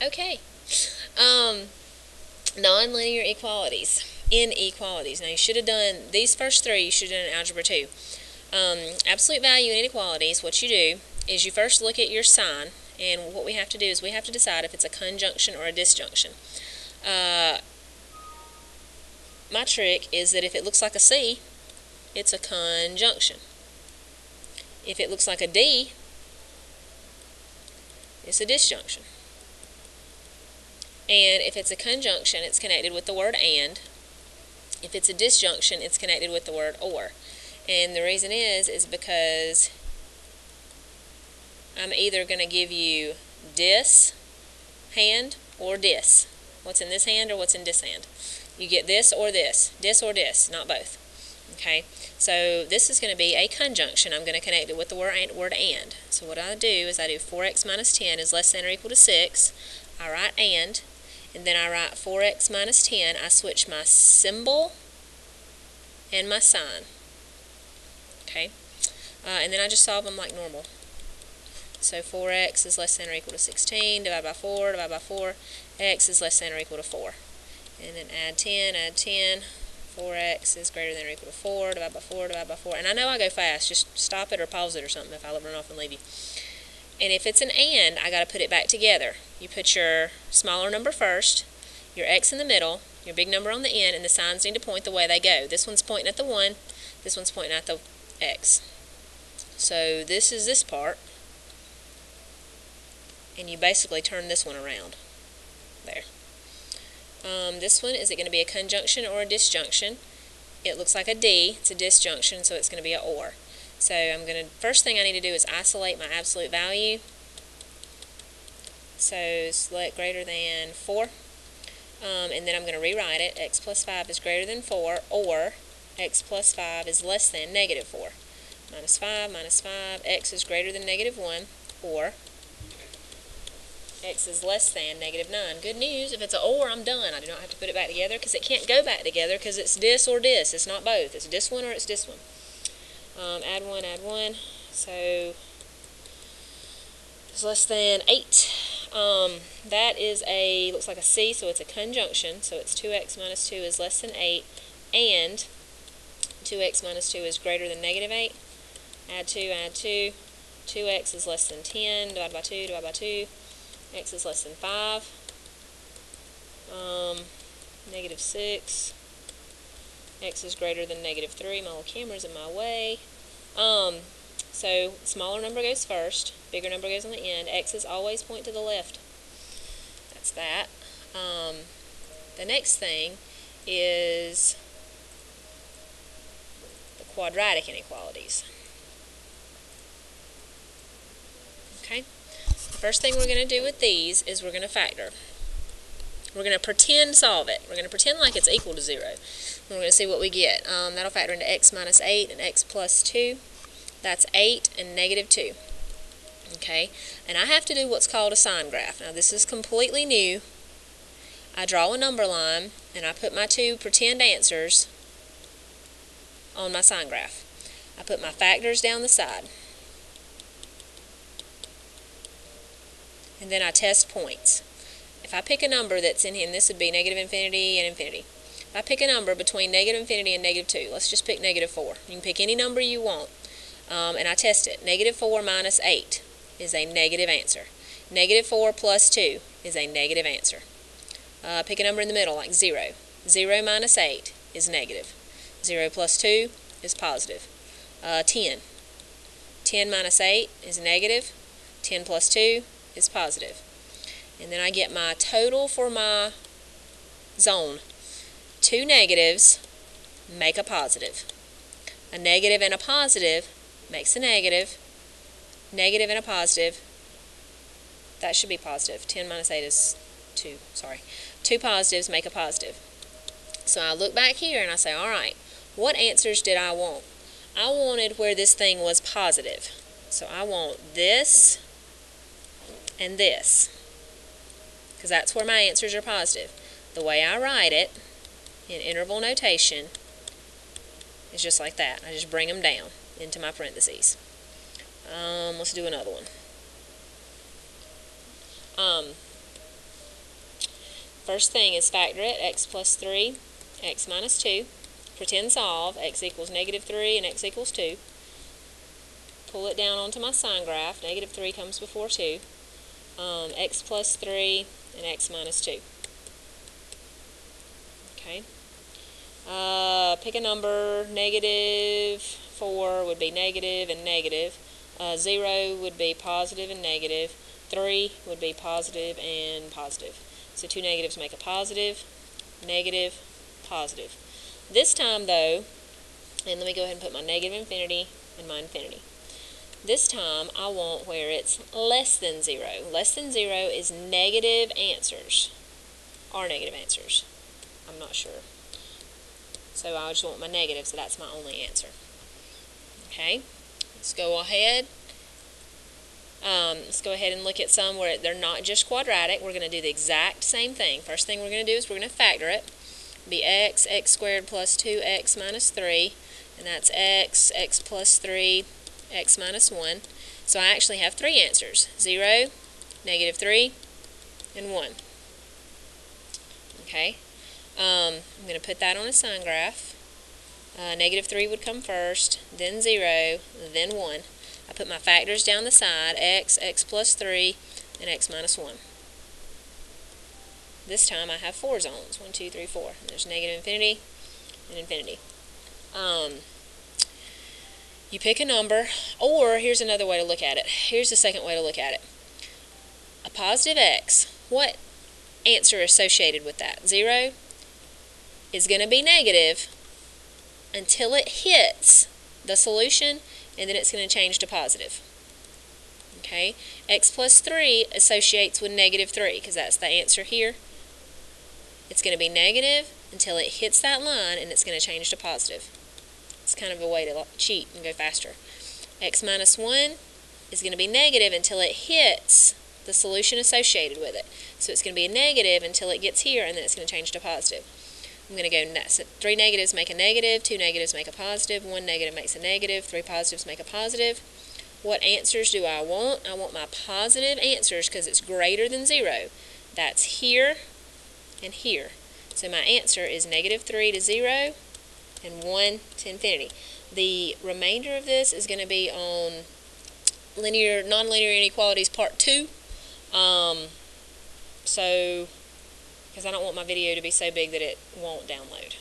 Okay. Nonlinear equalities. Inequalities. Now, you should have done these first three, you should have done in Algebra 2. Absolute value inequalities, what you do is you first look at your sign, and what we have to do is we have to decide if it's a conjunction or a disjunction. My trick is that if it looks like a C, it's a conjunction. If it looks like a D, it's a disjunction. And if it's a conjunction, it's connected with the word and. If it's a disjunction, it's connected with the word or. And the reason is because I'm either going to give you dis hand or dis. What's in this hand or what's in this hand. You get this or this, not both. Okay, so this is going to be a conjunction. I'm going to connect it with the word and. So what I do is I do 4x minus 10 is less than or equal to 6. I write and then I write 4x minus 10. I switch my symbol and my sign. Okay, and then I just solve them like normal. So 4x is less than or equal to 16, divide by 4, x is less than or equal to 4. And then add 10, 4x is greater than or equal to 4, divide by 4. And I know I go fast, just stop it or pause it or something if I run off and leave you. And if it's an and, I got to put it back together. You put your smaller number first, your x in the middle, your big number on the end, and the signs need to point the way they go. This one's pointing at the 1, this one's pointing at the x. So this is this part, and you basically turn this one around. There. This one, is it going to be a conjunction or a disjunction? It looks like a D. It's a disjunction, so it's going to be a or. So first thing I need to do is isolate my absolute value. So select greater than 4. And then I'm going to rewrite it. X plus 5 is greater than 4, or x plus 5 is less than negative 4. Minus 5, x is greater than negative 1, or x is less than negative 9. Good news, if it's an or, I'm done. I do not have to put it back together because it can't go back together because it's dis or dis. It's not both. It's this one or it's this one. Add 1. So it's less than 8. That is looks like a C, so it's a conjunction. So it's 2x minus 2 is less than 8, and 2x minus 2 is greater than negative 8. Add 2. 2x is less than 10, divide by 2. X is less than 5. Negative 6. X is greater than negative 3. My little camera's in my way. So smaller number goes first, bigger number goes on the end. X's always point to the left. That's that. The next thing is the quadratic inequalities. Okay? The first thing we're going to do with these is we're going to factor. We're going to pretend solve it. We're going to pretend like it's equal to 0. We're going to see what we get. That'll factor into x minus 8 and x plus 2. That's 8 and negative 2. Okay? And I have to do what's called a sign graph. Now this is completely new. I draw a number line and I put my two pretend answers on my sign graph. I put my factors down the side. And then I test points. If I pick a number that's in here, and this would be negative infinity and infinity. If I pick a number between negative infinity and negative 2, let's just pick negative 4. You can pick any number you want. And I test it. Negative 4 minus 8 is a negative answer. Negative 4 plus 2 is a negative answer. Pick a number in the middle, like 0. 0 minus 8 is negative. 0 plus 2 is positive. 10. 10 minus 8 is negative. 10 plus 2 is positive. And then I get my total for my zone. Two negatives make a positive. A negative and a positive makes a negative. Negative and a positive, that should be positive. 10 minus 8 is 2, sorry. Two positives make a positive. So I look back here and I say, alright, what answers did I want? I wanted where this thing was positive. So I want this and this, because that's where my answers are positive. The way I write it in interval notation is just like that. I just bring them down into my parentheses. Let's do another one. First thing is factor it, x plus 3, x minus 2. Pretend solve, x equals negative 3 and x equals 2. Pull it down onto my sign graph. Negative 3 comes before 2. X plus 3 and x minus 2. Okay. Pick a number. Negative 4 would be negative and negative. 0 would be positive and negative. 3 would be positive and positive. So two negatives make a positive, negative, positive. This time though, and let me go ahead and put my negative infinity and my infinity. This time I want where it's less than 0. Less than 0 is negative answers. Are negative answers. I'm not sure. So I just want my negative, so that's my only answer. Okay, let's go ahead. Let's go ahead and look at some where they're not just quadratic. We're going to do the exact same thing. First thing we're going to do is we're going to factor it. It'll be x squared plus 2x minus 3, and that's x plus 3, x minus 1. So I actually have three answers: 0, negative 3, and 1. Okay, I'm going to put that on a sign graph. Negative 3 would come first, then 0, then 1. I put my factors down the side, x plus 3, and x minus 1. This time I have 4 zones, 1, 2, 3, 4. There's negative infinity and infinity. You pick a number, or here's another way to look at it. Here's the second way to look at it. A positive x, what answer associated with that? 0 is going to be negative until it hits the solution, and then it's going to change to positive. Okay, x plus 3 associates with negative 3 because that's the answer here. It's going to be negative until it hits that line, and it's going to change to positive. It's kind of a way to cheat and go faster. X minus 1 is going to be negative until it hits the solution associated with it. So it's going to be a negative until it gets here, and then it's going to change to positive. I'm going to go next. So 3 negatives make a negative, 2 negatives make a positive, 1 negative makes a negative, 3 positives make a positive. What answers do I want? I want my positive answers because it's greater than 0. That's here and here. So my answer is negative 3 to 0 and 1 to infinity. The remainder of this is going to be on nonlinear inequalities part 2. Because I don't want my video to be so big that it won't download.